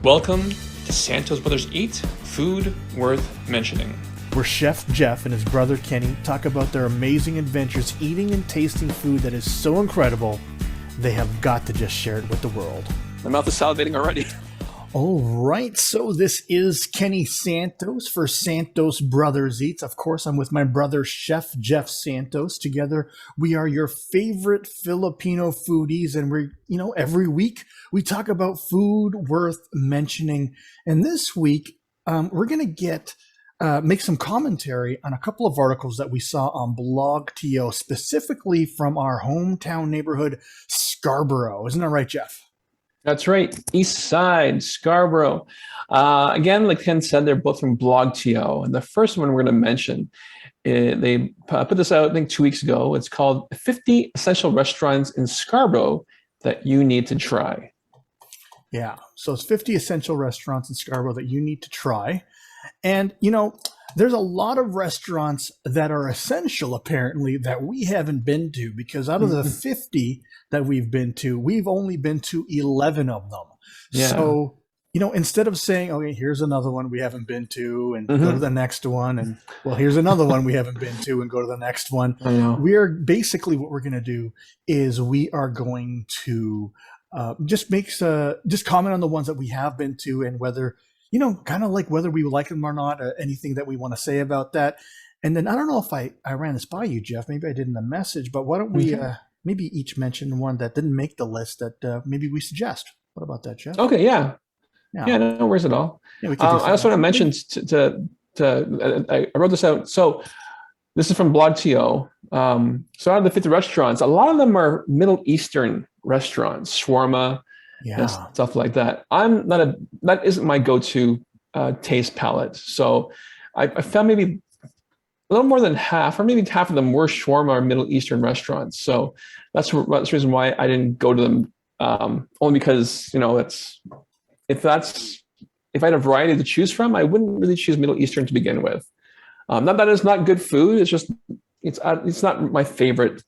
Welcome to Santos Brothers Eat, food worth mentioning. Where Chef Jeff and his brother Kenny talk about their amazing adventures eating and tasting food that is so incredible, they have got to just share it with the world. My mouth is salivating already. All right, so this is Kenny Santos for Santos Brothers Eats. Of course, I'm with my brother, Chef Jeff Santos. Together, we are your favorite Filipino foodies, and every week we talk about food worth mentioning. And this week, we're going to make some commentary on a couple of articles that we saw on Blog.to, specifically from our hometown neighborhood, Scarborough. Isn't that right, Jeff? That's right. East Side, Scarborough. Again, like Ken said, they're both from Blog.to. And the first one we're going to mention, they put this out, I think, 2 weeks ago. It's called 50 Essential Restaurants in Scarborough That You Need to Try. Yeah. So it's 50 essential restaurants in Scarborough that you need to try. And, there's a lot of restaurants that are essential, apparently, that we haven't been to, because out of the 50 that we've been to, we've only been to 11 of them. Yeah. So, instead of saying, okay, here's another one we haven't been to and go to the next one, and well, here's another one we haven't been to and go to the next one, we are basically, what we're going to do is we are going to just comment on the ones that we have been to and whether kind of like whether we like them or not, anything that we want to say about that. And then I don't know if I ran this by you, Jeff. Maybe I did in the message, but why don't we maybe each mention one that didn't make the list that maybe we suggest. What about that, Jeff? Okay, yeah. No worries at all. Yeah, I also want to mention I wrote this out. So this is from Blog.to. So out of the 50 restaurants, a lot of them are Middle Eastern restaurants, shawarma, and stuff like that. That isn't my go-to taste palette. So I found maybe a little more than half, or maybe half of them were shawarma or Middle Eastern restaurants. So that's the reason why I didn't go to them. Only because if I had a variety to choose from, I wouldn't really choose Middle Eastern to begin with. Not that it's not good food. It's just it's not my favorite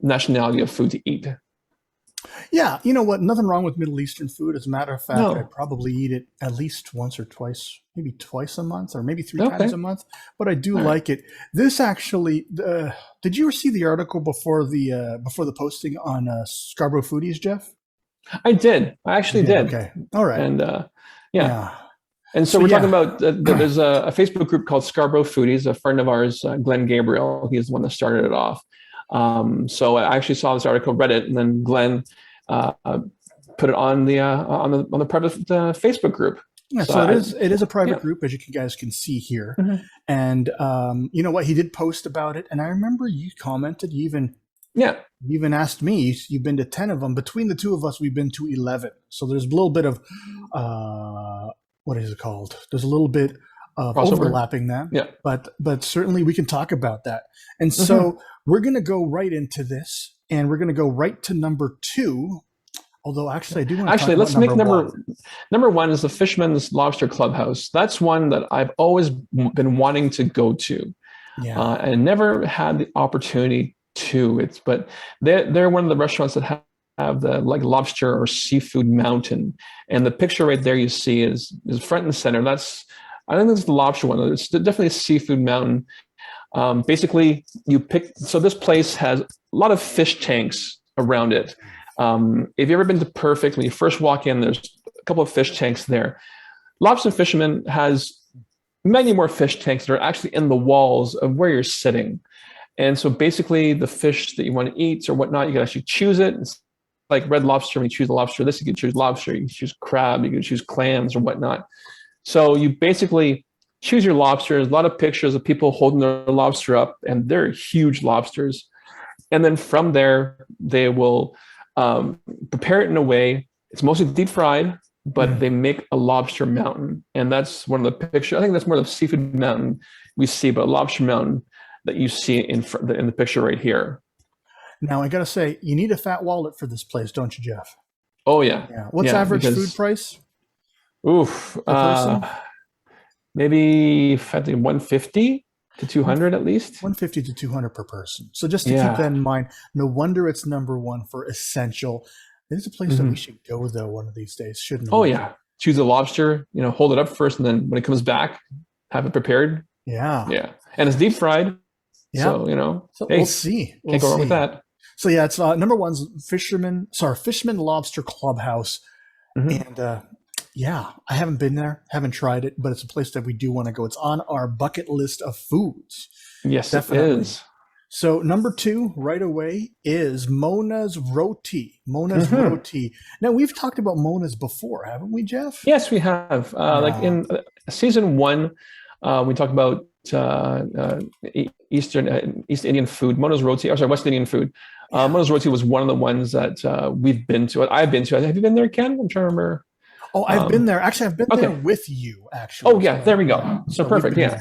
nationality of food to eat. Yeah, you know what? Nothing wrong with Middle Eastern food. As a matter of fact, I probably eat it at least once or twice, maybe twice a month, or maybe three times a month. But I do like it. This actually, did you see the article before the posting on Scarborough Foodies, Jeff? I did. I actually did. Okay. All right. And And so we're talking about there's a Facebook group called Scarborough Foodies. A friend of ours, Glenn Gabriel, he's the one that started it off. So I actually saw this article, read it, and then Glenn put it on the private Facebook group. Yeah, so it is a private group, as you guys can see here. And you know what? He did post about it, and I remember you commented. You even asked me. You've been to 10 of them. Between the two of us, we've been to 11. So there's a little bit of what is it called? There's a little bit of overlapping that. Yeah. But certainly we can talk about that. And so we're going to go right into this, and we're going to go right to number 2. Although actually I do want to let's make number 1 is the Fishman's Lobster Clubhouse. That's one that I've always been wanting to go to. Yeah. And never had the opportunity to. But they're one of the restaurants that have the lobster or seafood mountain, and the picture right there you see is front and center. I think that's the lobster one. It's definitely a seafood mountain. Basically, this place has a lot of fish tanks around it. If you've ever been to Perfect, when you first walk in, there's a couple of fish tanks there. Lobster Fisherman has many more fish tanks that are actually in the walls of where you're sitting. And so basically the fish that you want to eat or whatnot, you can actually choose it. It's like Red Lobster, when you choose the lobster, you can choose lobster, you can choose crab, you can choose clams or whatnot. So you basically choose your lobster. There's a lot of pictures of people holding their lobster up, and they're huge lobsters. And then from there, they will prepare it in a way, it's mostly deep fried, but they make a lobster mountain. And that's one of the pictures. I think that's more of the seafood mountain we see, but a lobster mountain that you see in the picture right here. Now, I got to say, you need a fat wallet for this place, don't you, Jeff? Oh, yeah. What's average food price? Oof. Maybe 150 to 200 at least. 150 to 200 per person. So just to keep that in mind, no wonder it's number 1 for essential. There's a place that we should go though one of these days, shouldn't we? Oh yeah. Choose a lobster, hold it up first, and then when it comes back, have it prepared. Yeah. Yeah. And it's deep fried. Yeah. So, so hey, we'll see. Can't go wrong with that. So yeah, it's number one's Fishman Lobster Clubhouse. And yeah, I haven't been there, haven't tried it, but it's a place that we do want to go. It's on our bucket list of foods. Yes, definitely. It is. So number two right away is Mona's Roti. Mona's Roti. Now we've talked about Mona's before, haven't we, Jeff? Yes, we have. Like in season 1, we talked about East Indian food. Mona's Roti, West Indian food. Mona's Roti was one of the ones that we've been to. I've been to. Have you been there, Ken? I'm trying to remember. Oh, I've been there. Actually, I've been there with you, actually. Oh, yeah. There we go. So perfect. Yeah.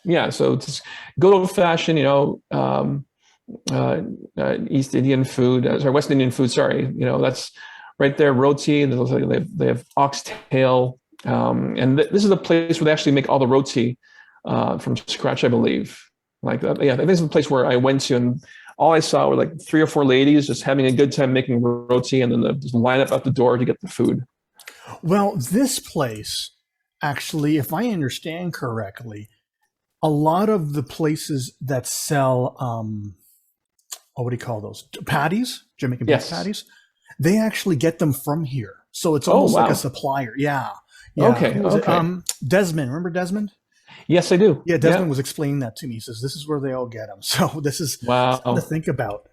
Yeah. So it's good old fashioned, East Indian food. West Indian food. Sorry. That's right there. Roti. They have oxtail. And this is the place where they actually make all the roti from scratch, I believe. Like that. Yeah. This is the place where I went to, and all I saw were like 3 or 4 ladies just having a good time making roti, and then they just line up at the door to get the food. Well, this place, actually, if I understand correctly, a lot of the places that sell, what do you call those? Patties, Jamaican beef patties, they actually get them from here. So it's almost like a supplier. Yeah. Okay. Desmond, remember Desmond? Yes, I do. Yeah, Desmond was explaining that to me. He says, this is where they all get them. So this is something to think about.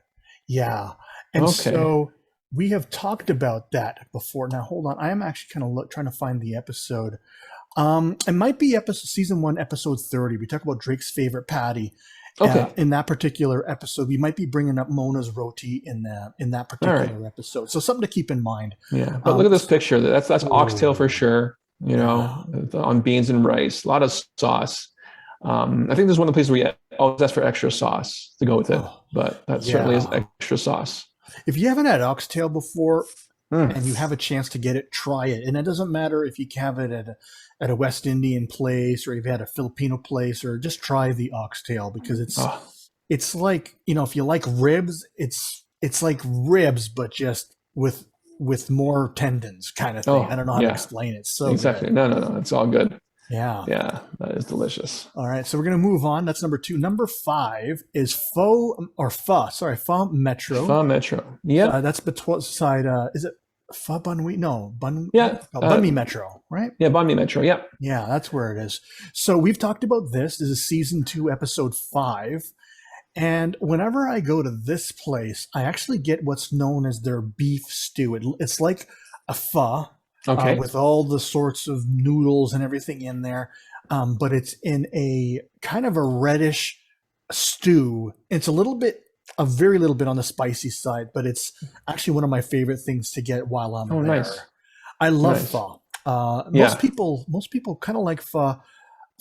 Yeah. And so we have talked about that before. Now, hold on. I am actually kind of trying to find the episode. It might be season 1, episode 30. We talk about Drake's favorite patty. In that particular episode, we might be bringing up Mona's Roti in that particular episode. So something to keep in mind. Yeah, but look at this picture. That's oxtail for sure. On beans and rice, a lot of sauce. I think this is one of the places where we always ask for extra sauce to go with it, but that certainly is extra sauce. If you haven't had oxtail before and you have a chance to get it, try it. And it doesn't matter if you have it at a West Indian place, or if you had a Filipino place, or just try the oxtail, because it's like, if you like ribs, it's like ribs, but just with more tendons kind of thing. I don't know how to explain it. So exactly. Good. No. It's all good. Yeah. Yeah. That is delicious. All right. So we're going to move on. That's number 2. Number 5 is Pho Metro. Pho Metro. Yeah. That's beside, is it Pho Banh Mi? No, Banh Mi Metro, right? Yeah. Banh Mi Metro. Yeah. Yeah. That's where it is. So we've talked about this. This is season 2, episode 5. And whenever I go to this place, I actually get what's known as their beef stew. It's like a pho with all the sorts of noodles and everything in there. But it's in a kind of a reddish stew. It's a very little bit on the spicy side, but it's actually one of my favorite things to get while I'm there. Nice. I love pho. Most people kind of like pho.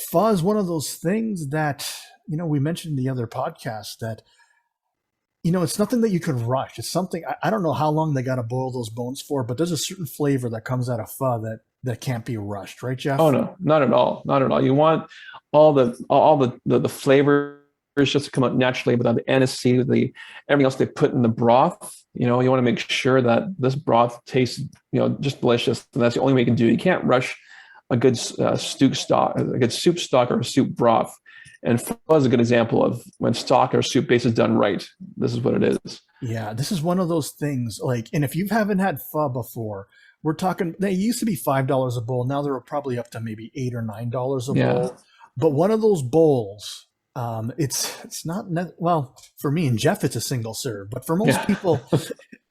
Pho is one of those things that, we mentioned in the other podcast that, it's nothing that you could rush. It's something, I don't know how long they got to boil those bones for, but there's a certain flavor that comes out of pho that can't be rushed, right, Jeff? Oh no, not at all. Not at all. You want all the flavors just to come out naturally without the anesthesia, everything else they put in the broth. You want to make sure that this broth tastes, just delicious. And that's the only way you can do it. You can't rush a good soup stock or a soup broth. And pho is a good example of when stock or soup base is done right. This is what it is. Yeah, this is one of those things. And if you haven't had pho before, we're talking. They used to be $5 a bowl. Now they're probably up to maybe $8 or $9 a bowl. But one of those bowls, it's not well for me and Jeff. It's a single serve, but for most people,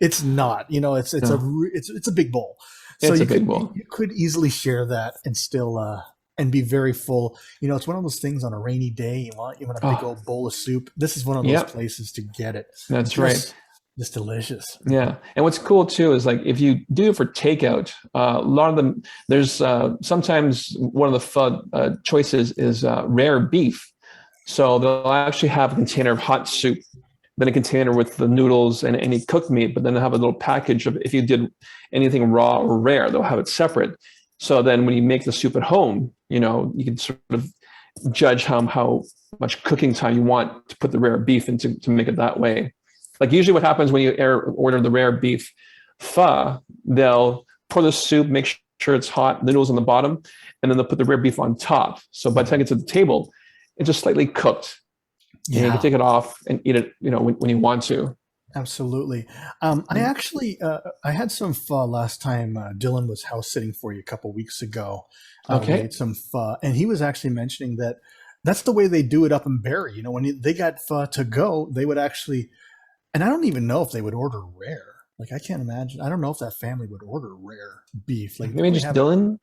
it's not. It's a big bowl. So you could easily share that and still. And be very full. It's one of those things on a rainy day. You want a big old bowl of soup. This is one of those places to get it. That's right. Just delicious. Yeah. And what's cool too is if you do it for takeout, a lot of them, there's sometimes one of the pho choices is rare beef. So they'll actually have a container of hot soup, then a container with the noodles and any cooked meat, but then they'll have a little package of if you did anything raw or rare, they'll have it separate. So then when you make the soup at home, you can sort of judge how much cooking time you want to put the rare beef into to make it that way. Like usually what happens when you order the rare beef pho, they'll pour the soup, make sure it's hot, noodles on the bottom, and then they'll put the rare beef on top. So by the time it gets to the table, it's just slightly cooked. And you can take it off and eat it, when you want to. Absolutely. I actually, I had some pho last time. Dylan was house sitting for you a couple weeks ago. We ate some pho, and he was actually mentioning that that's the way they do it up in Barrie. When they got pho to go, they would actually, and I don't even know if they would order rare. Like, I can't imagine. I don't know if that family would order rare beef. Like, maybe just Dylan.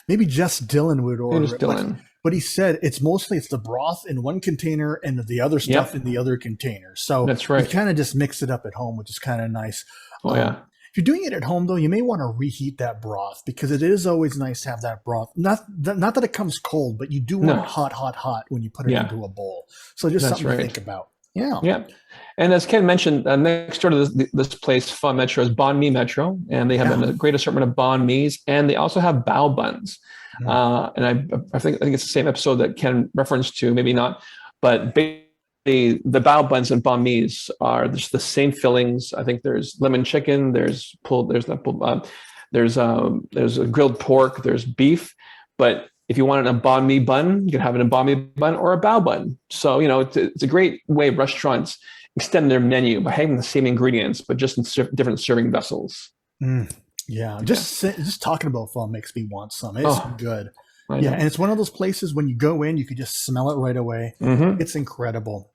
Maybe just Dylan would order it. Dylan. But he said it's the broth in one container and the other stuff in the other container. So that's right. You kind of just mix it up at home, which is kind of nice. Oh, yeah. If you're doing it at home, though, you may want to reheat that broth, because it is always nice to have that broth. Not that it comes cold, but you do want it hot when you put it into a bowl. So just something to think about. Yeah. Yeah. And as Ken mentioned, next door to this place, Pho Metro, is Banh Mi Metro. And they have a great assortment of banh mi's. And they also have bao buns. And I think it's the same episode that Ken referenced to, maybe not. But basically, the bao buns and banh mi's are just the same fillings. I think there's lemon chicken, there's a grilled pork, there's beef. But if you want a banh mi bun, you can have it in a banh mi bun or a bao bun. So, it's a great way restaurants extend their menu by having the same ingredients, but just in different serving vessels. Yeah. Just talking about pho makes me want some. It's good. Yeah. And it's one of those places when you go in, you can just smell it right away. It's incredible.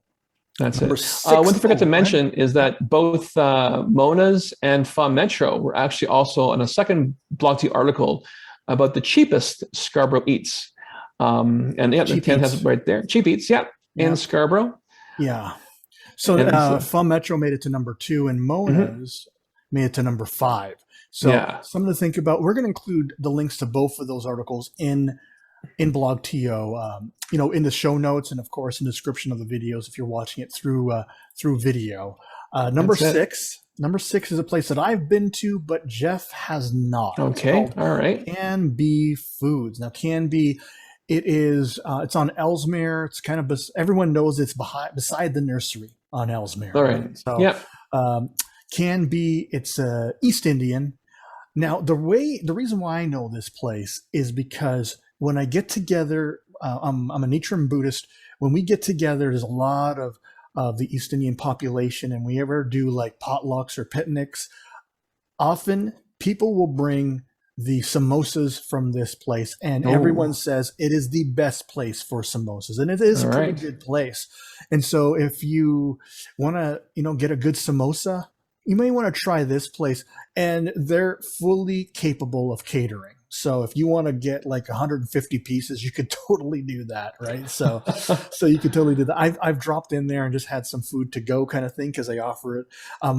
That's it. One thing I forgot to mention is that both Mona's and Pho Metro were actually also on a second blog T article about the cheapest Scarborough eats. And the 10 has it right there. Cheap eats, in Scarborough. Yeah. So Pho Metro made it to number 2, and Mona's made it to number 5. So something to think about. We're going to include the links to both of those articles in Blog TO, in the show notes, and of course in the description of the videos if you're watching it through video. Number 6 is a place that I've been to, but Jeff has not. Okay, all right. Canbe Foods. Now, Canbe, it's on Ellesmere. It's kind of everyone knows it's beside the nursery on Ellesmere. All right. So, Canbe, it's East Indian. Now, the reason why I know this place is because when I get together, I'm a Nichiren Buddhist. When we get together, there's a lot of the East Indian population, and we ever do like potlucks or picnics. Often people will bring the samosas from this place, and everyone says it is the best place for samosas, and it is a pretty good place. And so if you want to, get a good samosa, you may want to try this place, and they're fully capable of catering. So if you want to get like 150 pieces, you could totally do that, right? So you could totally do that. I've dropped in there and just had some food to go kind of thing because they offer it.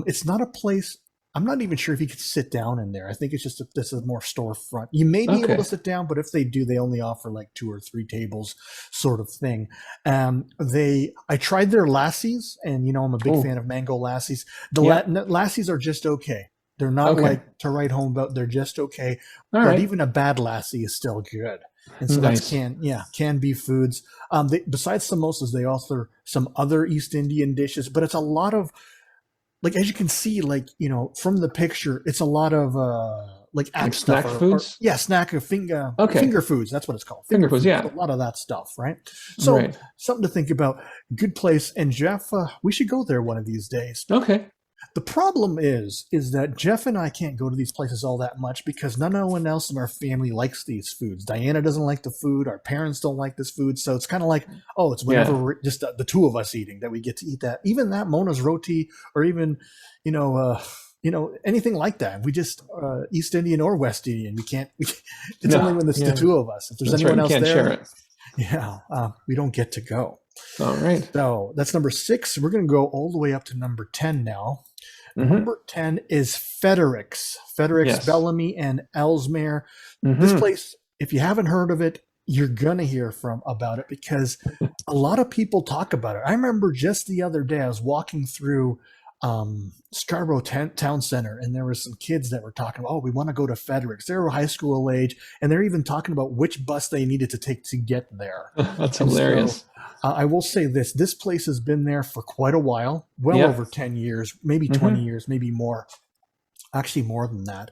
It's not a place. I'm not even sure if you could sit down in there. I think it's just this is more storefront. You may be able to sit down, but if they do, they only offer like 2 or 3 tables, sort of thing. I tried their lassies, and I'm a big fan of mango lassies. The lassies are just okay. They're not like to write home about. They're just okay. But even a bad lassie is still good. And so that's Canbe Foods. Besides samosas, they offer some other East Indian dishes, but it's a lot of, like, as you can see, like, from the picture, it's a lot of like snack foods. Finger foods. That's what it's called. Finger foods. Yeah, a lot of that stuff, right? So something to think about. Good place. And Jeff, we should go there one of these days. Okay. The problem is that Jeff and I can't go to these places all that much because no one else in our family likes these foods. Diana doesn't like the food. Our parents don't like this food. So it's kind of like, it's whenever we're just the 2 of us eating that we get to eat that. Even that Mona's roti, or even, anything like that. We just East Indian or West Indian. We can't. It's only when it's the 2 of us. If there's anyone else there, share it. We don't get to go. All right. So that's number 6. We're going to go all the way up to number 10 now. Number 10 is Federick's, Bellamy and Ellesmere. This place, if you haven't heard of it, you're going to hear about it because a lot of people talk about it. I remember just the other day, I was walking through Scarborough Town Center, and there were some kids that were talking about, we want to go to Federick's. They were high school age, and they're even talking about which bus they needed to take to get there. That's hilarious. So, I will say this place has been there for quite a while, over 10 years, maybe 20 years, maybe more. Actually, more than that.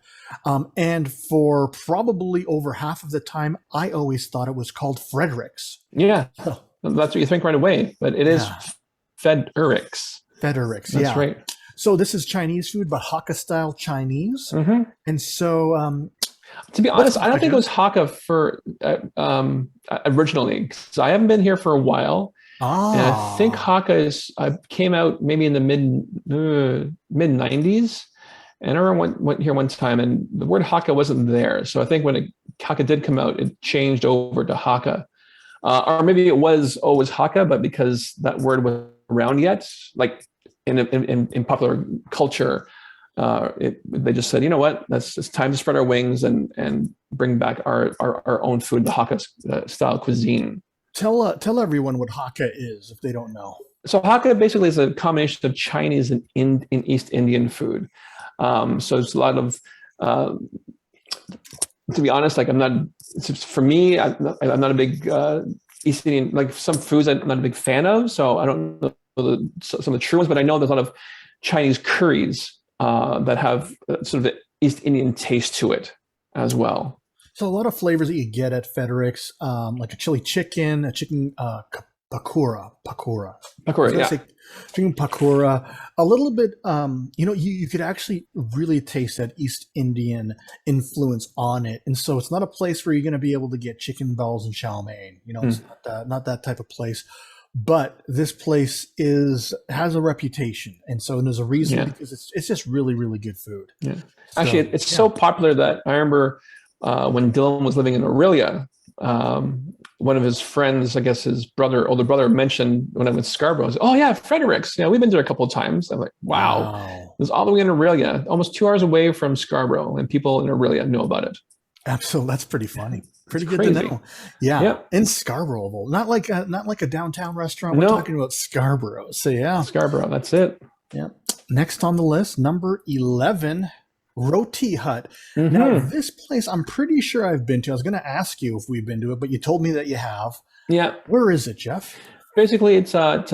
And for probably over half of the time, I always thought it was called Frederick's. Yeah, that's what you think right away, but it is Yeah. Federick's. Federick's, That's yeah. right. So this is Chinese food, but Hakka style Chinese. Mm-hmm. And so, To be honest, I don't think it was Hakka for originally, because I haven't been here for a while. And I think Hakka came out maybe in the mid 90s. And I remember went here one time, and the word Hakka wasn't there. So I think when Hakka did come out, it changed over to Hakka. Or maybe it was always Hakka, but because that word was around yet, like in popular culture, they just said, you know what, it's time to spread our wings and bring back our own food, the Hakka style cuisine. Tell everyone what Hakka is if they don't know. So Hakka basically is a combination of Chinese and in East Indian food. So it's a lot of, to be honest, like for me, I'm not a big East Indian, like some foods I'm not a big fan of. So I don't know some of the true ones, but I know there's a lot of Chinese curries that have sort of the East Indian taste to it as well. So a lot of flavors that you get at Federick's, like a chili chicken, a chicken pakora, yeah. Chicken pakora, a little bit. You could actually really taste that East Indian influence on it, and so it's not a place where you're going to be able to get chicken balls and chow mein. It's not that type of place. But this place has a reputation, and so there's a reason because it's just really, really good food. Yeah, actually, it's so popular that I remember when Dylan was living in Aurelia. One of his friends, I guess his older brother, mentioned when I went to Scarborough, said, "Oh yeah, Federick's. We've been there a couple of times." I'm like, "Wow. It was all the way in Aurelia, almost 2 hours away from Scarborough, and people in Aurelia know about it." Absolutely, that's pretty funny. Pretty good crazy. To know. Yeah, in Scarborough, not like a downtown restaurant. We're talking about Scarborough. So yeah, Scarborough. That's it. Yeah. Next on the list, number 11. Roti Hut. Mm-hmm. Now, this place, I'm pretty sure I've been to. I was going to ask you if we've been to it, but you told me that you have. Yeah. Where is it, Jeff? Basically, it's at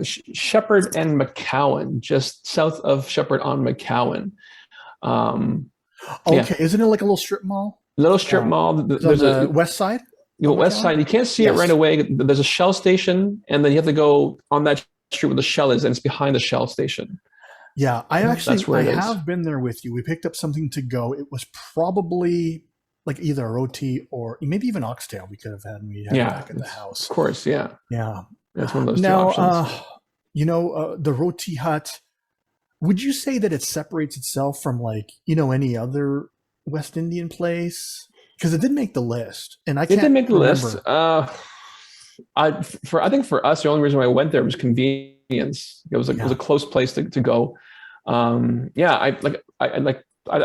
Shepherd and McCowan, just south of Shepherd on McCowan. Okay. Isn't it like a little strip mall? Little strip mall. There's a west side? West side. You can't see it right away. There's a Shell station, and then you have to go on that street where the Shell is, and it's behind the Shell station. Yeah, I have been there with you. We picked up something to go. It was probably like either a roti or maybe even oxtail we could have had when we had it back at the house. Of course, yeah. Yeah. That's one of those two options. The Roti Hut, would you say that it separates itself from any other West Indian place? Because it did make the list. And it did make the list. I think for us, the only reason why I went there was convenience. It was a close place to go. I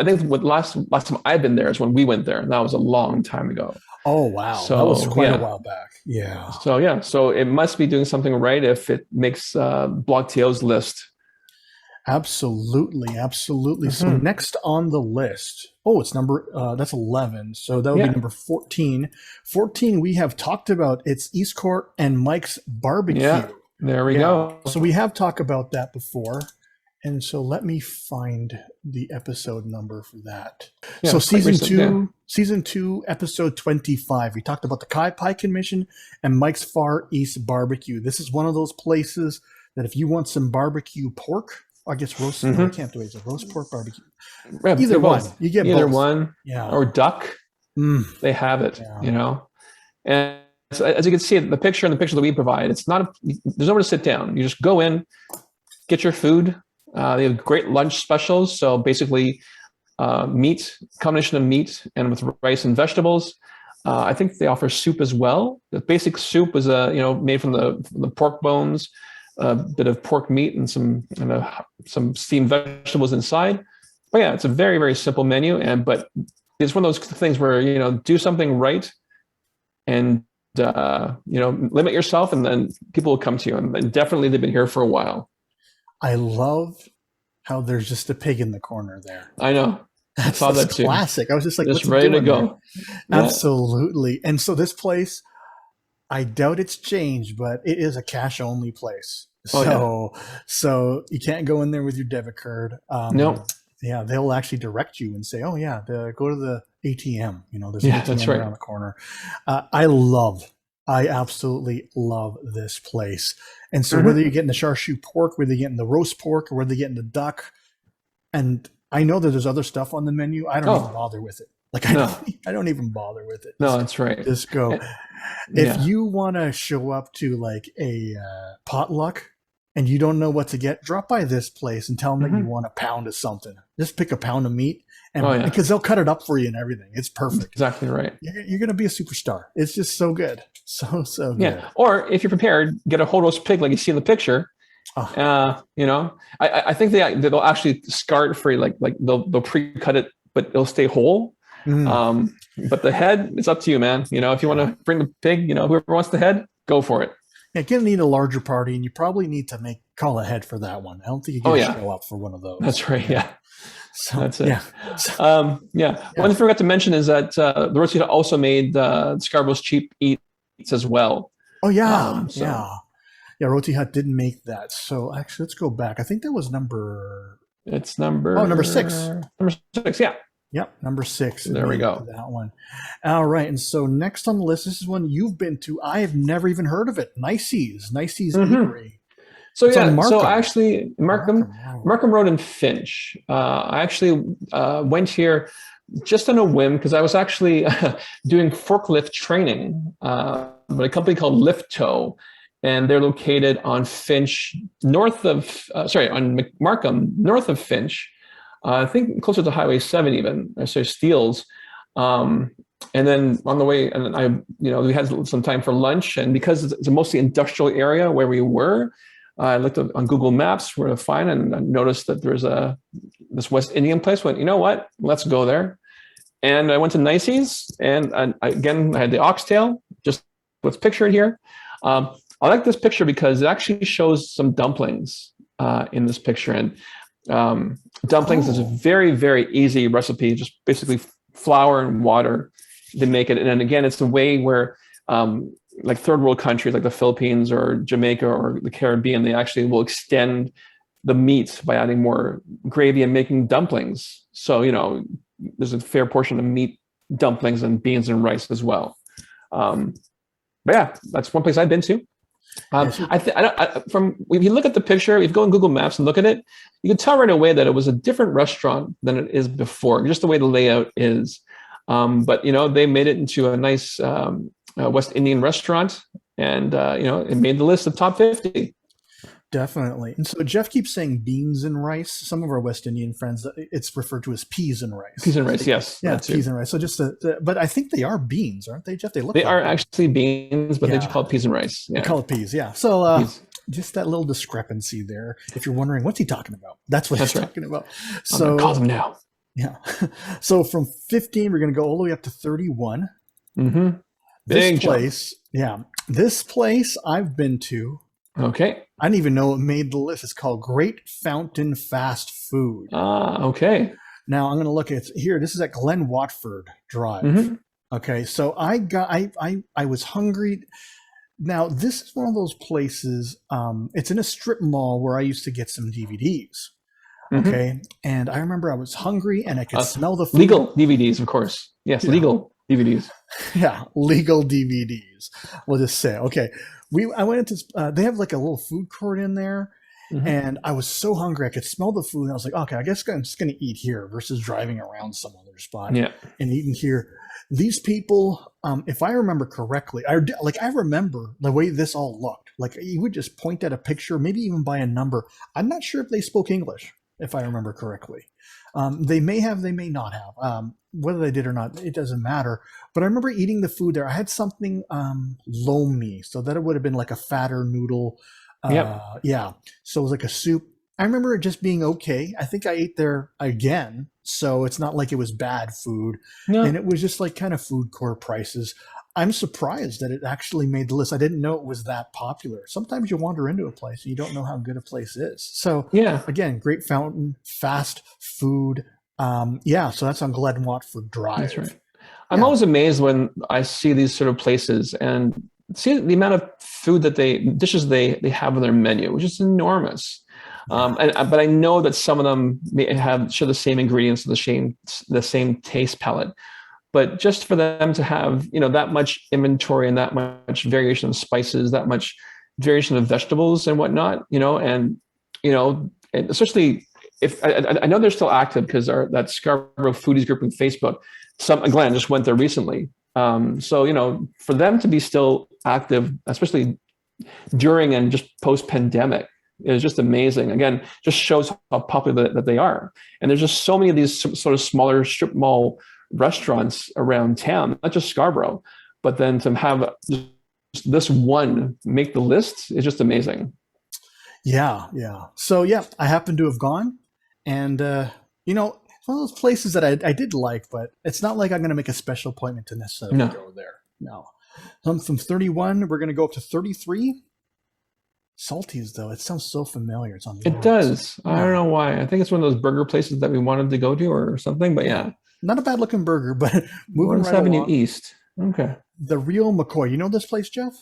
think what last time I've been there is when we went there, and that was a long time ago. Oh wow, so that was quite a while back. Yeah. So it must be doing something right if it makes Block TO's list. Absolutely. Mm-hmm. So next on the list, it's that's 11. So that would be number 14. 14 we have talked about. It's East Court and Mike's Barbecue. Yeah. There we go. So we have talked about that before. And so let me find the episode number for that. So season 2, episode 25. We talked about the Kai Pai Commission and Mike's Far East Barbecue. This is one of those places that if you want some barbecue pork, I guess roast, I can't do it. It's a roast pork barbecue. Yeah, either one. You get either both. one. Yeah. Or duck. They have it, And so as you can see, the picture that we provide, there's nowhere to sit down. You just go in, get your food. They have great lunch specials. So basically, combination of meat and with rice and vegetables. I think they offer soup as well. The basic soup is made from the pork bones, a bit of pork meat and some steamed vegetables inside. But yeah, it's a very, very simple menu. But it's one of those things where do something right, and limit yourself, and then people will come to you. And definitely, they've been here for a while. I love how there's just a pig in the corner there. I know. I saw that too. Classic. I was just like, just ready to go. Yeah. Absolutely. And so this place, I doubt it's changed, but it is a cash only place. So you can't go in there with your debit card. No. Yeah, they'll actually direct you and say, "Oh yeah, go to the ATM." There's an Yeah, ATM that's right. around the corner. I absolutely love this place. And so whether you're getting the char-siu pork, whether you're getting the roast pork, or whether you're getting the duck, and I know that there's other stuff on the menu, I don't even bother with it. Like I don't even bother with it. No, that's right. Just go. If you want to show up to like a potluck and you don't know what to get, drop by this place and tell them that you want a pound of something. Just pick a pound of meat, and because they'll cut it up for you and everything. It's perfect. Exactly right. You're going to be a superstar. It's just so good. So good. Yeah. Or if you're prepared, get a whole roast pig like you see in the picture. I think they'll actually scar it for you. Like they'll pre-cut it, but it'll stay whole. But the head, it's up to you, man. If you want to bring the pig, whoever wants the head, go for it. Yeah, you're going to need a larger party, and you probably need to call ahead for that one. I don't think you can show up for one of those. That's right. Yeah. So that's it. Yeah. One thing I forgot to mention is that the Roti Hut also made Scarborough's cheap eats as well. Oh yeah, yeah. Roti Hut didn't make that. So actually, let's go back. I think that was number 6. Number 6. Yeah. Yep, number 6. There we go. That one. All right, and so next on the list, this is one you've been to. I have never even heard of it. Nicey's Eatery. So so actually, Markham Road in Finch. I actually went here just on a whim because I was actually doing forklift training with a company called Lift Tow, and they're located on Finch, on Markham, north of Finch. I think closer to Highway 7 even, so Steeles. And then on the way, and we had some time for lunch, and because it's a mostly industrial area where we were, I looked on Google Maps where to find, and I noticed that there's this West Indian place. Went, you know what? Let's go there. And I went to Nicey's, and I had the oxtail, just what's pictured here. I like this picture because it actually shows some dumplings in this picture, and dumplings is a very, very easy recipe. Just basically flour and water to make it. And then again, it's a way where like third world countries like the Philippines or Jamaica or the Caribbean, they actually will extend the meat by adding more gravy and making dumplings. So, there's a fair portion of meat, dumplings, and beans and rice as well. But yeah, that's one place I've been to. If you look at the picture, if you go on Google Maps and look at it, you can tell right away that it was a different restaurant than it is before, just the way the layout is. But they made it into a nice West Indian restaurant, and it made the list of top 50. Definitely. And so Jeff keeps saying beans and rice. Some of our West Indian friends, it's referred to as peas and rice. Peas and rice, yes. Yeah, peas and rice. So but I think they are beans, aren't they, Jeff? They are actually beans, but they just call it peas and rice. Yeah. They call it peas, yeah. So just that little discrepancy there. If you're wondering, what's he talking about? That's what he's talking about. So call them now. Yeah. So from 15, we're going to go all the way up to 31. Mm-hmm. This place I've been to. Okay. I didn't even know it made the list. It's called Great Fountain Fast Food. Okay. Now I'm going to look at here. This is at Glen Watford Drive. Mm-hmm. Okay. So I was hungry. Now this is one of those places. It's in a strip mall where I used to get some DVDs. Okay. Mm-hmm. And I remember I was hungry and I could smell the food. Legal DVDs, of course. Yes. Yeah. Legal DVDs. Yeah. Legal DVDs. We'll just say, okay. I went into, they have like a little food court in there, and I was so hungry. I could smell the food, and I was like, okay, I guess I'm just going to eat here versus driving around some other spot and eating here. These people, if I remember correctly, I remember the way this all looked. Like you would just point at a picture, maybe even by a number. I'm not sure if they spoke English, if I remember correctly. They may have, they may not have. Whether they did or not, it doesn't matter. But I remember eating the food there. I had something lomi, so that it would have been like a fatter noodle. Yeah. So it was like a soup. I remember it just being okay. I think I ate there again, so it's not like it was bad food. No. And it was just like kind of food court prices. I'm surprised that it actually made the list. I didn't know it was that popular. Sometimes you wander into a place and you don't know how good a place is. So again, Great Fountain, fast food. So that's on Glen Watford Drive. That's right. I'm always amazed when I see these sort of places and see the amount of food that dishes they have on their menu, which is enormous. But I know that some of them may share the same ingredients, the same taste palette. But just for them to have, that much inventory and that much variation of spices, that much variation of vegetables and whatnot, and especially if I know they're still active because that Scarborough foodies group on Facebook, Glenn just went there recently. So, for them to be still active, especially during and just post-pandemic, is just amazing. Again, just shows how popular that they are. And there's just so many of these sort of smaller strip mall restaurants around town, not just Scarborough, but then to have this one make the list is just amazing. Yeah. So I happen to have gone, and it's one of those places that I did like, but it's not like I'm going to make a special appointment to necessarily go there. No. From 31, we're going to go up to 33. Salties, though, it sounds so familiar. It's on the It does. Yeah. I don't know why. I think it's one of those burger places that we wanted to go to or something, but yeah. Not a bad looking burger, but moving right Avenue along. East. Okay. The Real McCoy. You know this place, Jeff?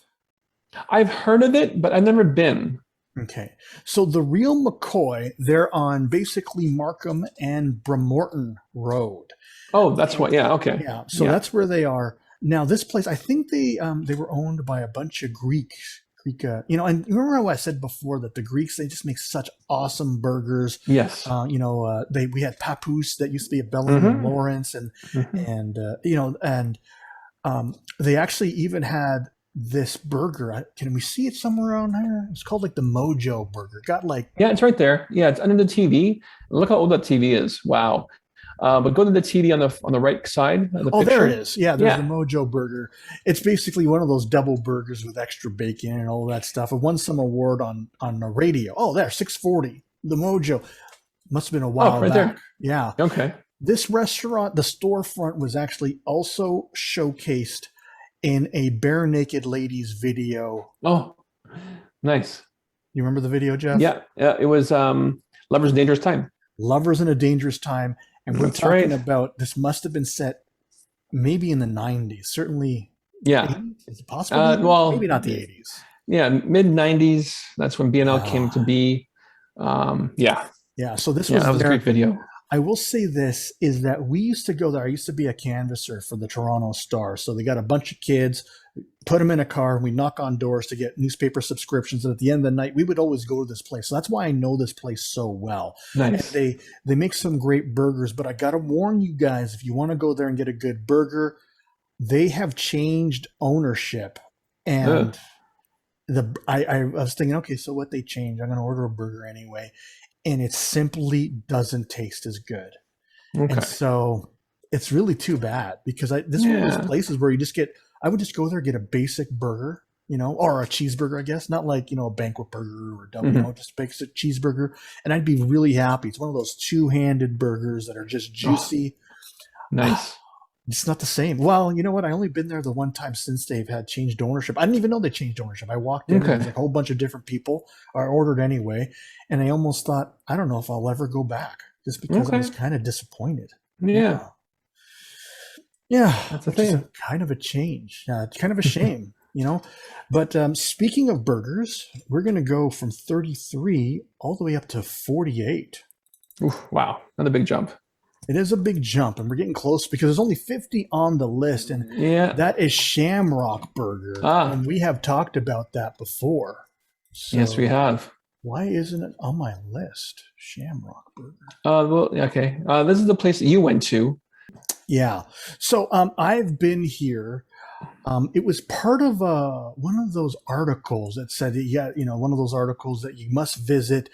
I've heard of it, but I've never been. Okay. So the Real McCoy, they're on basically Markham and Bremerton Road. Oh, that's what. Yeah. Okay. Yeah. So that's where they are. Now, this place, I think they were owned by a bunch of Greeks. And remember what I said before that the Greeks, they just make such awesome burgers. Yes. We had Papoose that used to be a Bellamy and Lawrence, and they actually even had this burger. Can we see it somewhere around here? It's called like the Mojo Burger. It's right there. Yeah, it's under the TV. Look how old that TV is. Wow. But go to the TV on the right side of the picture. There it is. Yeah, there's the Mojo Burger. It's basically one of those double burgers with extra bacon and all that stuff. It won some award on the radio. Oh, there, 640. The Mojo. Must have been a while back. There. Yeah. Okay. This restaurant, the storefront was actually also showcased in a Bare Naked Ladies video. Oh, nice. You remember the video, Jeff? Yeah. It was Lovers in a Dangerous Time. Lovers in a Dangerous Time. And we're talking about, this must have been set maybe in the 90s, certainly. Yeah. 80s? Is it possible? Maybe not the 80s. Yeah, mid 90s. That's when B&L came to be. Yeah. So this that was a great video. I will say this is that we used to go there. I used to be a canvasser for the Toronto Star. So they got a bunch of kids, put them in a car, and we knock on doors to get newspaper subscriptions. And at the end of the night, we would always go to this place. So that's why I know this place so well. Nice. And they make some great burgers, but I got to warn you guys, if you want to go there and get a good burger, they have changed ownership. And I was thinking, okay, so what they changed? I'm going to order a burger anyway. And it simply doesn't taste as good. Okay. And so it's really too bad because this is one of those places where I would just go there, get a basic burger, or a cheeseburger, I guess, not like, a banquet burger or double, just basic cheeseburger. And I'd be really happy. It's one of those two-handed burgers that are just juicy. Nice. It's not the same. Well, you know what? I only been there the one time since they've had changed ownership. I didn't even know they changed ownership. I walked in and there's like a whole bunch of different people. I ordered anyway. And I almost thought, I don't know if I'll ever go back just because I was kind of disappointed. Yeah. That's the thing. Kind of a change. It's kind of a shame, But speaking of burgers, we're going to go from 33 all the way up to 48. Oof, wow. Another big jump. It is a big jump, and we're getting close because there's only 50 on the list, and that is Shamrock Burger. And we have talked about that before. So yes, we have. Why isn't it on my list? Shamrock Burger. Okay. This is the place that you went to. Yeah. So I've been here. It was part of one of those articles that said, one of those articles that you must visit.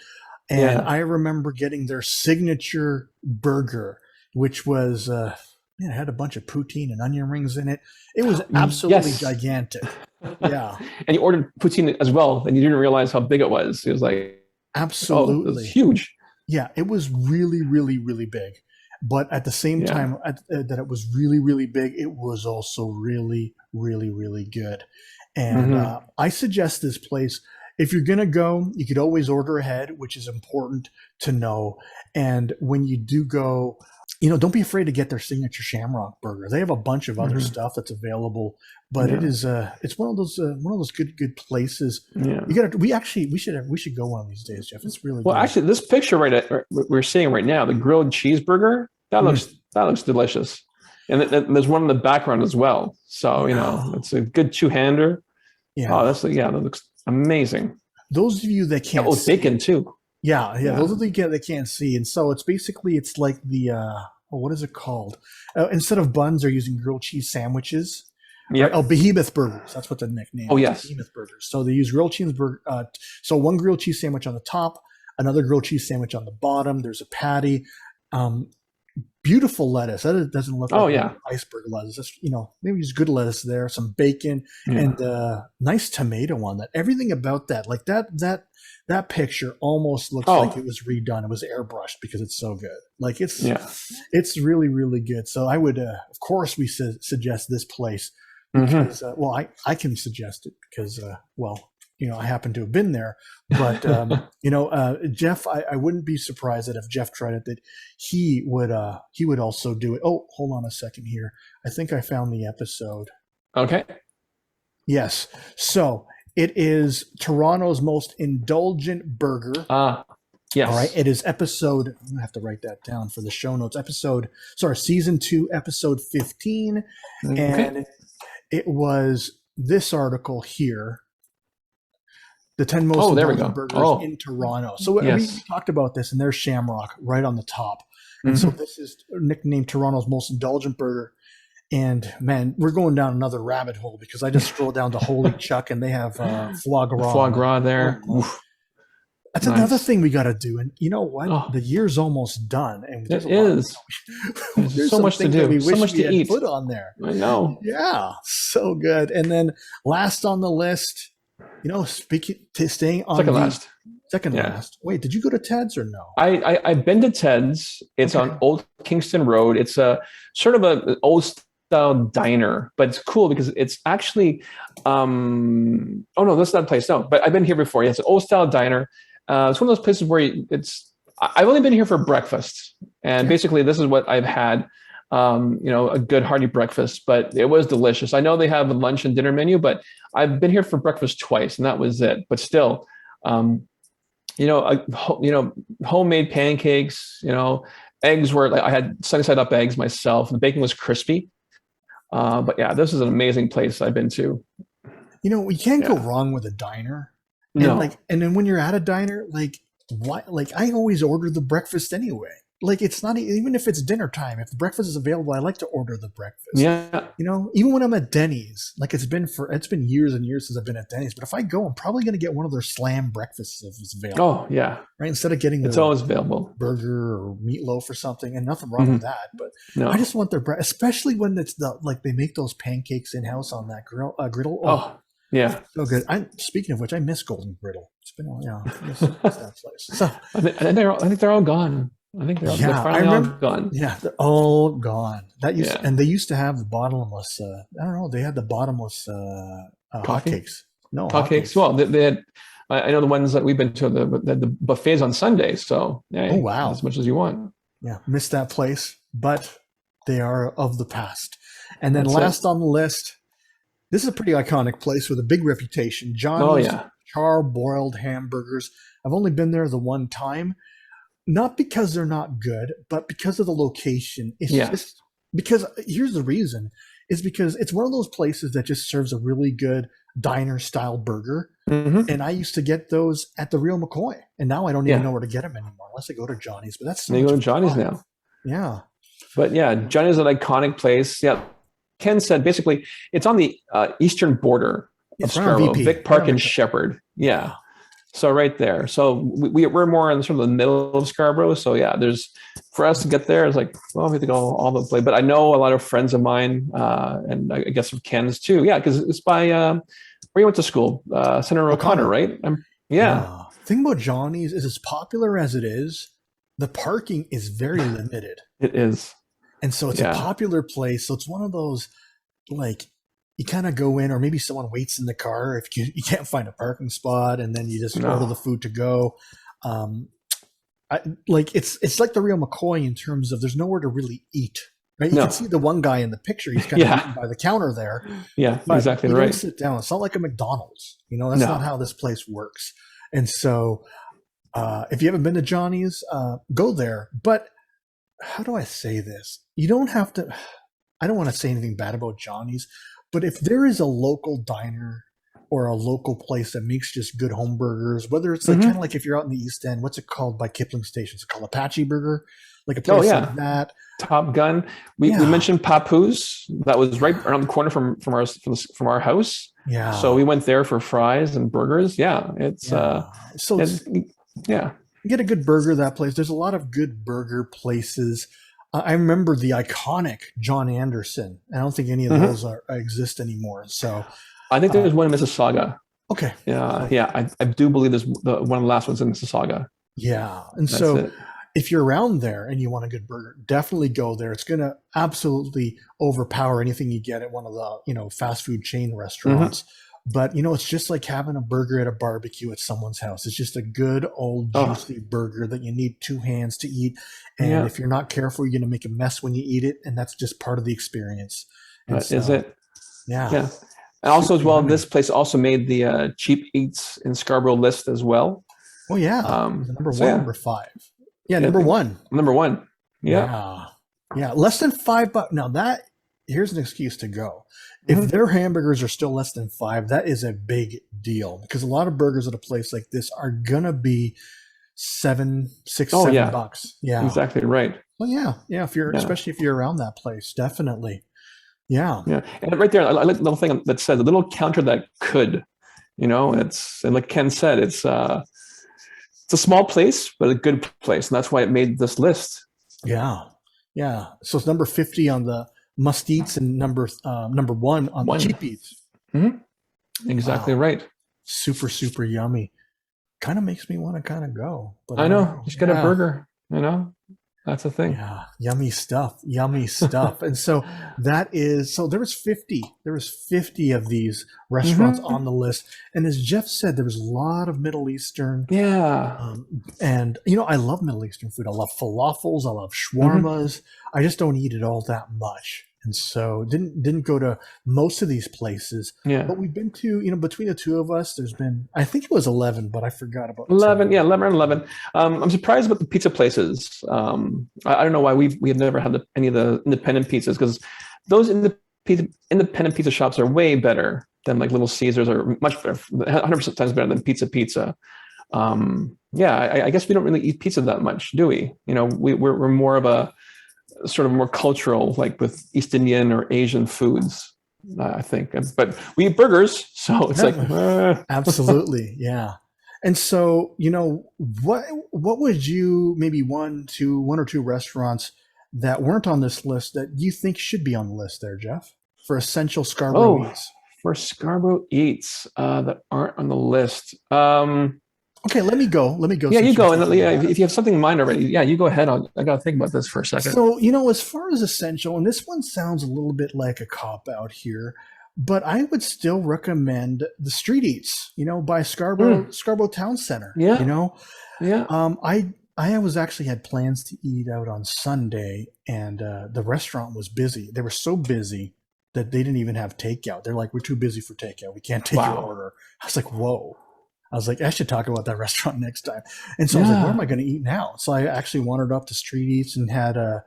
And I remember getting their signature burger, which was, it had a bunch of poutine and onion rings in it. It was absolutely gigantic. Yeah. And you ordered poutine as well, and you didn't realize how big it was. It was like, absolutely. It was huge. Yeah, it was really, really, really big. But at the same time that it was really, really big, it was also really, really, really good. And I suggest this place. If you're going to go, you could always order ahead, which is important to know. And when you do go, don't be afraid to get their signature Shamrock Burger. They have a bunch of other stuff that's available, but it's one of those good places. Yeah. We should go one of these days, Jeff. It's really well. good. Actually, this picture we're seeing right now, the grilled cheeseburger, that looks delicious, and there's one in the background as well. So it's a good two-hander. Yeah. Oh, that looks amazing. Those of you that can't see bacon too. Yeah. Those of you that can't see, and so it's like the what is it called? Instead of buns, they're using grilled cheese sandwiches. Yeah. Right? Oh, behemoth burgers. That's what the nickname. Oh, yes. Behemoth burgers. So they use grilled cheese burger. So one grilled cheese sandwich on the top, another grilled cheese sandwich on the bottom. There's a patty. Beautiful lettuce. That doesn't look like iceberg lettuce. That's, maybe use good lettuce there, some bacon, and nice tomato on that. Everything about that, like that picture almost looks like it was redone. It was airbrushed because it's so good. Like it's really, really good. So I would, of course, we suggest this place because, I can suggest it because, I happen to have been there, but Jeff, I wouldn't be surprised that if Jeff tried it, that he would also do it. Oh, hold on a second here. I think I found the episode. Okay. Yes. So it is Toronto's most indulgent burger. Yes. All right. It is episode. I'm gonna have to write that down for the show notes. Season 2, episode 15, and it was this article here. The 10 most indulgent burgers in Toronto. So we talked about this, and there's Shamrock right on the top. And so this is nicknamed Toronto's most indulgent burger. And man, we're going down another rabbit hole because I just scrolled down to Holy Chuck, and they have foie gras. Foie gras there. That's another thing we got to do. And you know what? The year's almost done, and it is. There's so much to do. So much to eat. Put on there. I know. Yeah, so good. And then last on the list. Staying on second last. Wait, did you go to Ted's or no? I've been to Ted's. It's on Old Kingston Road. It's a sort of an old style diner, but it's cool because it's actually. Oh no, that's not the place. No, but I've been here before. Yeah, it's an old style diner. It's one of those places where I've only been here for breakfast, and basically this is what I've had. A good hearty breakfast, but it was delicious. I know they have a lunch and dinner menu, but I've been here for breakfast twice, and that was it. But still, homemade pancakes. Eggs were I had sunny side up eggs myself. The bacon was crispy. But yeah, this is an amazing place I've been to. We can't go wrong with a diner. No. And then when you're at a diner, I always order the breakfast anyway. Like it's not even if it's dinner time. If the breakfast is available, I like to order the breakfast. Yeah. Even when I'm at Denny's, it's been years and years since I've been at Denny's. But if I go, I'm probably going to get one of their slam breakfasts if it's available. Oh yeah. Right. Instead of getting it's always available burger or meatloaf or something, and nothing wrong with that. But I just want their especially when it's they make those pancakes in house on that griddle. Oh yeah. So good. Speaking of which, I miss Golden Griddle. It's been I miss that place. So I think they're all gone. I think they're finally all gone. Yeah, they're all gone. And they used to have the bottomless. I don't know. They had the bottomless hotcakes. No hotcakes. Well, they had. I know the ones that we've been to. The buffets on Sundays. So oh wow, as much as you want. Yeah, missed that place, but they are of the past. And then last on the list, this is a pretty iconic place with a big reputation. Johnny's Char-Broiled Hamburgers. I've only been there the one time. Not because they're not good, but because of the location. It's just because here's the reason is because it's one of those places that just serves a really good diner style burger. And I used to get those at the real McCoy, and now I don't even know where to get them anymore unless I go to Johnny's. But that's they go to Johnny's now. Yeah, but Johnny's an iconic place. Yeah, Ken said basically it's on the eastern border of Scarborough, Vic Park and Shepherd. Yeah. So right there. So we're more in sort of the middle of Scarborough. So there's for us to get there. It's like, well, we have to go all the way. But I know a lot of friends of mine, and I guess of Ken's too. Yeah, because it's by where you went to school, Senator O'Connor, right? Thing about Johnny's is as popular as it is, the parking is very limited. It is, and so it's a popular place. So it's one of those you kind of go in, or maybe someone waits in the car if you can't find a parking spot, and then you just order the food to go. like it's like the real McCoy in terms of there's nowhere to really eat. Right? You No. can see the one guy in the picture. He's kind of eating by the counter there. Yeah, But exactly you right. don't sit down. It's not like a McDonald's. That's No. not how this place works. And so if you haven't been to Johnny's, go there. But how do I say this? You don't have to. I don't want to say anything bad about Johnny's, but if there is a local diner or a local place that makes just good home burgers, whether it's like kind of like if you're out in the East End, what's it called by Kipling Station? It's called Apache Burger, like a place like that. Top Gun. We mentioned Papoose. That was right around the corner from our house. Yeah. So we went there for fries and burgers. Yeah, it's you get a good burger at that place. There's a lot of good burger places. I remember the iconic John Anderson. I don't think any of those exist anymore. So I think there's one in Mississauga. Okay. Yeah. I do believe there's one of the last ones in Mississauga. Yeah, and so if you're around there and you want a good burger, definitely go there. It's going to absolutely overpower anything you get at one of the fast food chain restaurants. But it's just like having a burger at a barbecue at someone's house. It's just a good old juicy burger that you need two hands to eat. And if you're not careful, you're going to make a mess when you eat it, and that's just part of the experience. Is it? Yeah. Yeah. And also as well, this place also made the cheap eats in Scarborough list as well. Oh yeah. Number 1, number 5. Yeah, number 1. Number 1. Yeah. Yeah. Less than $5. Now here's an excuse to go. If their hamburgers are still less than $5, that is a big deal, because a lot of burgers at a place like this are gonna be $7 bucks. Yeah. Exactly right. Well, yeah. Especially if you're around that place, definitely. Yeah. Yeah. And right there, I like the little thing that said the little counter that could, it's, and like Ken said, it's a small place, but a good place. And that's why it made this list. Yeah. Yeah. So it's number 50 on the must eats and number 1 on the cheap eats. Exactly right. Super, super yummy. Kind of makes me want to kind of go. But I know. Just get a burger, That's the thing. Yeah, yummy stuff. And so there was 50 of these restaurants on the list. And as Jeff said, there was a lot of Middle Eastern. Yeah. And I love Middle Eastern food. I love falafels. I love shawarmas. I just don't eat it all that much. And so didn't go to most of these places. Yeah. But we've been to, between the two of us, there's been, I think it was 11, but I forgot about 11. 10. Yeah, 11 and 11. I'm surprised about the pizza places. I don't know why we have never had any of the independent pizzas, because those independent pizza shops are way better than like Little Caesars, or much better, 100% times better than Pizza. I guess we don't really eat pizza that much, do we? We're more of a sort of more cultural, like with East Indian or Asian foods, I think. But we eat burgers, so it's Absolutely, yeah. And so, what would you, maybe one or two restaurants that weren't on this list that you think should be on the list there, Jeff, for essential Scarborough eats? For Scarborough eats that aren't on the list. Okay, let me go. Yeah, you go. And if you have something in mind already, you go ahead. I got to think about this for a second. So, as far as essential, and this one sounds a little bit like a cop-out here, but I would still recommend the street eats, by Scarborough Town Center. Yeah. I was actually had plans to eat out on Sunday, and the restaurant was busy. They were so busy that they didn't even have takeout. They're like, we're too busy for takeout. We can't take your order. I was like, whoa. I was like, I should talk about that restaurant next time. And so I was like, where am I going to eat now? So I actually wandered up to Street Eats and had I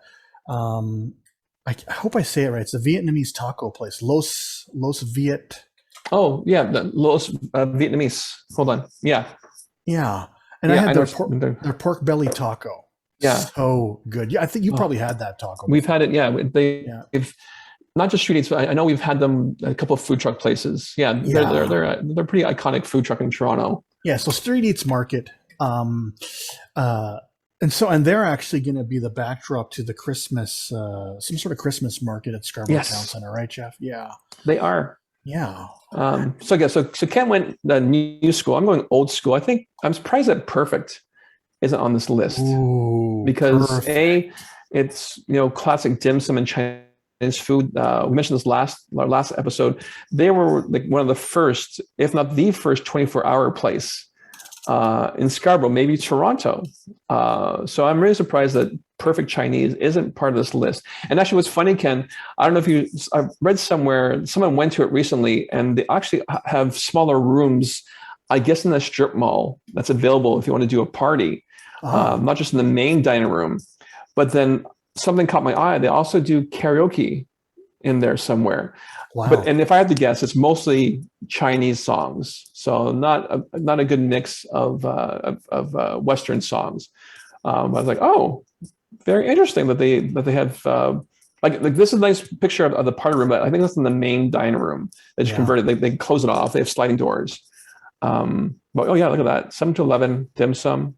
hope I say it right. It's a Vietnamese taco place, Los Viet. Oh yeah, the Los Vietnamese. Hold on, yeah. And I had their pork belly taco. Yeah, so good. Yeah, I think you probably had that taco before. We've had it. Yeah, they've not just Street Eats, but I know we've had them at a couple of food truck places. They're pretty iconic food truck in Toronto. Yeah, so Street Eats Market, and they're actually going to be the backdrop to the Christmas, some sort of Christmas market at Scarborough Town Center, right, Jeff? Yeah, they are. Yeah. So Ken went the new school. I'm going old school. I think I'm surprised that Perfect isn't on this list. Ooh, because perfect. It's classic dim sum and Chinese food. We mentioned this our last episode. They were like one of the first, if not the first, 24-hour place in Scarborough, maybe Toronto. So I'm really surprised that Perfect Chinese isn't part of this list. And actually, what's funny, Ken, I don't know if I read somewhere, someone went to it recently, and they actually have smaller rooms, I guess, in the strip mall that's available if you want to do a party, not just in the main dining room. But then something caught my eye. They also do karaoke in there somewhere. Wow. And if I had to guess, it's mostly Chinese songs, so not a good mix of Western songs. I was like, oh, very interesting that they have like this is a nice picture of the party room, but I think that's in the main dining room. They just converted. They close it off. They have sliding doors. But oh yeah, look at that, 7 to 11 dim sum.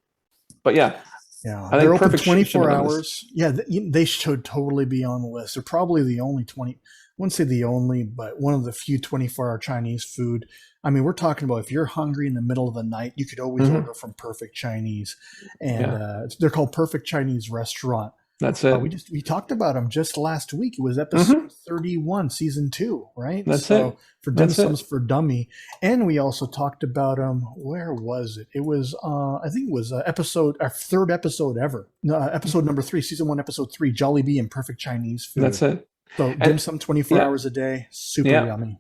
But yeah. Yeah, I they're think open 24 hours. Yeah, they should totally be on the list. They're probably the only I wouldn't say the only, but one of the few 24-hour Chinese food. I mean, we're talking about if you're hungry in the middle of the night, you could always order from Perfect Chinese. And they're called Perfect Chinese Restaurant. That's it. We talked about them just last week. It was episode 31, season 2, right? That's it. For Dim Sums for Dummy. And we also talked about where was it? It was I think it was our third episode ever. No, episode number 3, season 1, episode 3, Jollibee and Perfect Chinese food. That's it. So dim sum 24 hours a day, super yummy.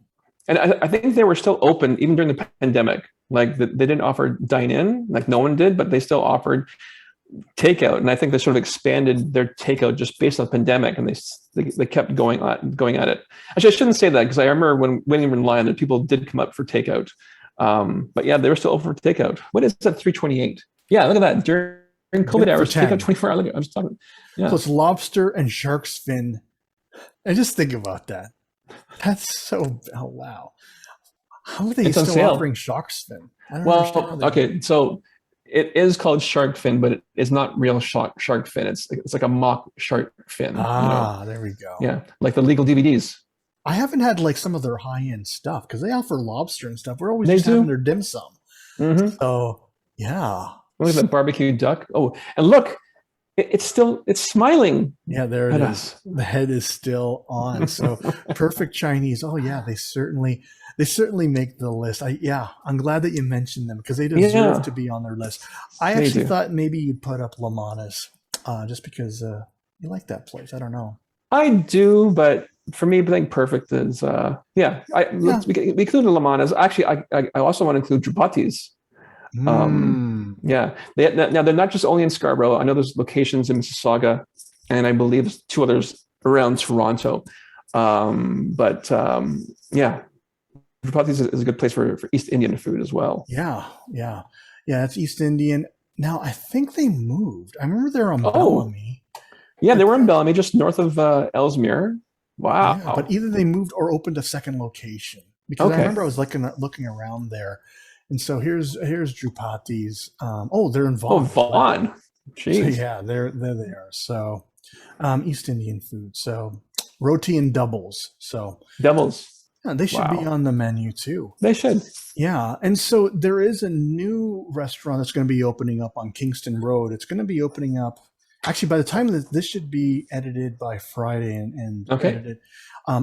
And I think they were still open even during the pandemic. Like they didn't offer dine-in, like no one did, but they still offered takeout. And I think they sort of expanded their takeout just based on the pandemic, and they kept going at it. Actually, I shouldn't say that, because I remember when we were in line that people did come up for takeout. But yeah, they were still open for takeout. What is that? 328. Yeah, look at that. During COVID hours, takeout 24 hours. I was talking. Yeah. So it's lobster and shark's fin. And just think about that. That's so, oh wow. How are they still offering shark's fin? I don't understand. Okay, so it is called shark fin, but it's not real shark fin. It's like a mock shark fin. There we go. Yeah, like the legal DVDs. I haven't had like some of their high-end stuff because they offer lobster and stuff. We're always just having their dim sum. So yeah. Look at that barbecue duck. Oh, and look, it's smiling. Yeah, there it is. The head is still on. So Perfect Chinese. Oh yeah, they certainly make the list. I'm glad that you mentioned them because they deserve to be on their list. I actually thought maybe you'd put up La Mana's just because you like that place. I don't know. I do, but for me, I think Perfect is we included La Mana's. Actually, I also want to include Drupati's. Now they're not just only in Scarborough. I know there's locations in Mississauga, and I believe there's 2 others around Toronto. Drupati's is a good place for East Indian food as well. Yeah, it's East Indian. Now I think they moved. I remember they're on Bellamy. Yeah, they were in Bellamy, just north of Ellesmere. Wow. Yeah, but either they moved or opened a second location, because I remember I was looking around there. And so here's Drupati's. They're involved. Oh, Vaughan. Jeez. So yeah, there they are. So East Indian food. So roti and doubles. So doubles. Yeah, they should be on the menu too. They should. Yeah. And so there is a new restaurant that's going to be opening up on Kingston Road. It's going to be opening up. Actually, by the time this should be edited by Friday and edited.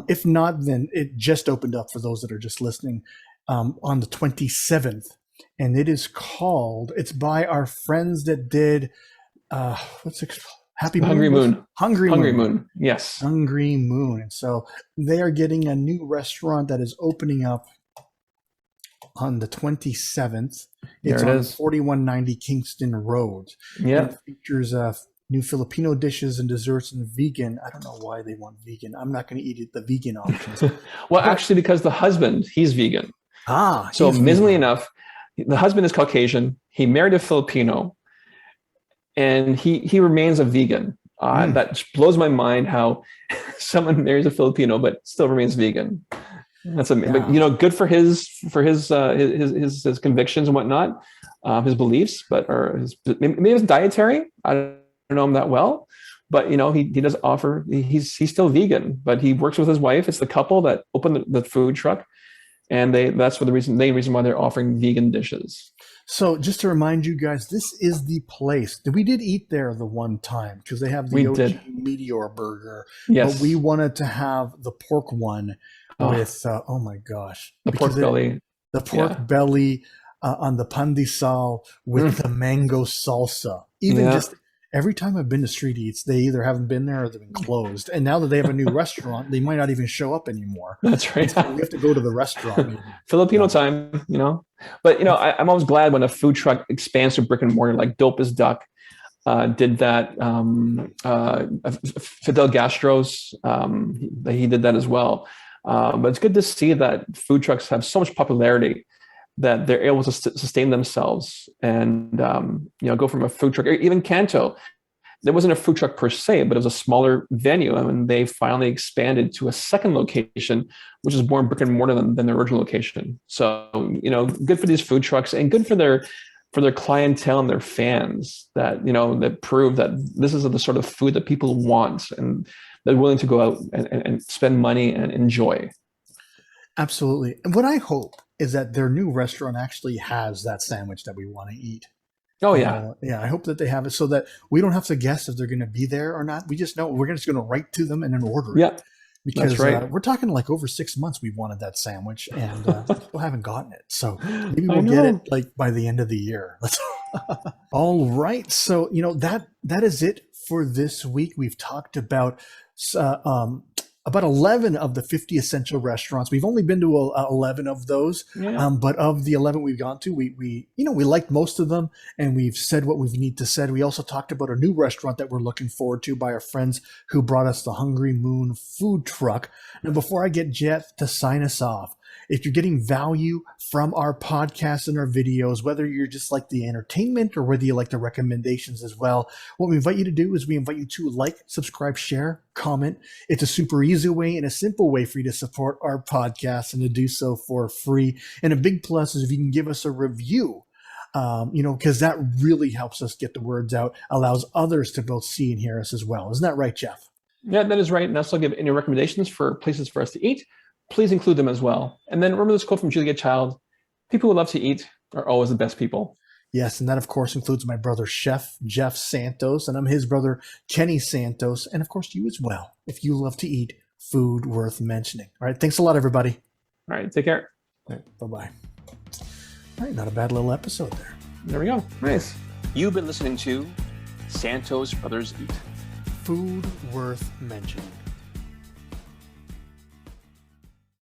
If not, then it just opened up for those that are just listening. On the 27th, and it is called. It's by our friends that did what's it? Hungry Moon. Hungry Moon. Yes. Hungry Moon. And so they are getting a new restaurant that is opening up on the 27th. It's on 4190 Kingston Road. Yeah. It features new Filipino dishes and desserts and vegan. I don't know why they want vegan. I'm not going to eat the vegan options. Well, actually, because the husband, he's vegan. So amazingly enough, the husband is Caucasian. He married a Filipino, and he remains a vegan. That blows my mind how someone marries a Filipino but still remains vegan. That's amazing. But, good for his convictions and whatnot, his beliefs, maybe it's dietary. I don't know him that well, but he does offer. He's still vegan, but he works with his wife. It's the couple that opened the food truck. And that's the main reason why they're offering vegan dishes. So just to remind you guys, this is the place. We did eat there the one time because they have the OG Meteor Burger. Yes. But we wanted to have the pork one with, oh my gosh. The pork belly. The pork belly. on the pandesal with the mango salsa. Even just every time I've been to Street Eats, they either haven't been there or they've been closed. And now that they have a new restaurant, they might not even show up anymore. That's right. So we have to go to the restaurant. Maybe. Filipino time, But, I'm always glad when a food truck expands to brick and mortar, like Dope as Duck did that. Fidel Gastro's, he did that as well. But it's good to see that food trucks have so much popularity that they're able to sustain themselves and go from a food truck. Even Canto, there wasn't a food truck per se, but it was a smaller venue, and they finally expanded to a second location, which is more brick and mortar than the original location. So good for these food trucks and good for their clientele and their fans that that prove that this is the sort of food that people want and they're willing to go out and spend money and enjoy. Absolutely. And what I hope is that their new restaurant actually has that sandwich that we want to eat. Oh, yeah. I hope that they have it so that we don't have to guess if they're going to be there or not. We just know we're just going to write to them and then order it. Yeah, because that's right. We're talking like over 6 months we've wanted that sandwich and still haven't gotten it. So maybe we'll get it like by the end of the year. All right. So, that is it for this week. We've talked about 11 of the 50 essential restaurants. We've only been to 11 of those, but of the 11 we've gone to, we liked most of them, and we've said what we need to say. We also talked about a new restaurant that we're looking forward to by our friends who brought us the Hungry Moon food truck. And before I get Jeff to sign us off, if you're getting value from our podcasts and our videos, whether you're just like the entertainment or whether you like the recommendations as well, what we invite you to do is we invite you to like, subscribe, share, comment. It's a super easy way and a simple way for you to support our podcast and to do so for free. And a big plus is if you can give us a review, because that really helps us get the words out, allows others to both see and hear us as well. Isn't that right, Jeff? Yeah, that is right. And also give any recommendations for places for us to eat. Please include them as well. And then remember this quote from Julia Child: people who love to eat are always the best people. Yes, and that, of course, includes my brother, Chef Jeff Santos, and I'm his brother, Kenny Santos, and, of course, you as well, if you love to eat food worth mentioning. All right, thanks a lot, everybody. All right, take care. All right, bye-bye. All right, not a bad little episode there. There we go. Nice. You've been listening to Santos Brothers Eat. Food worth mentioning.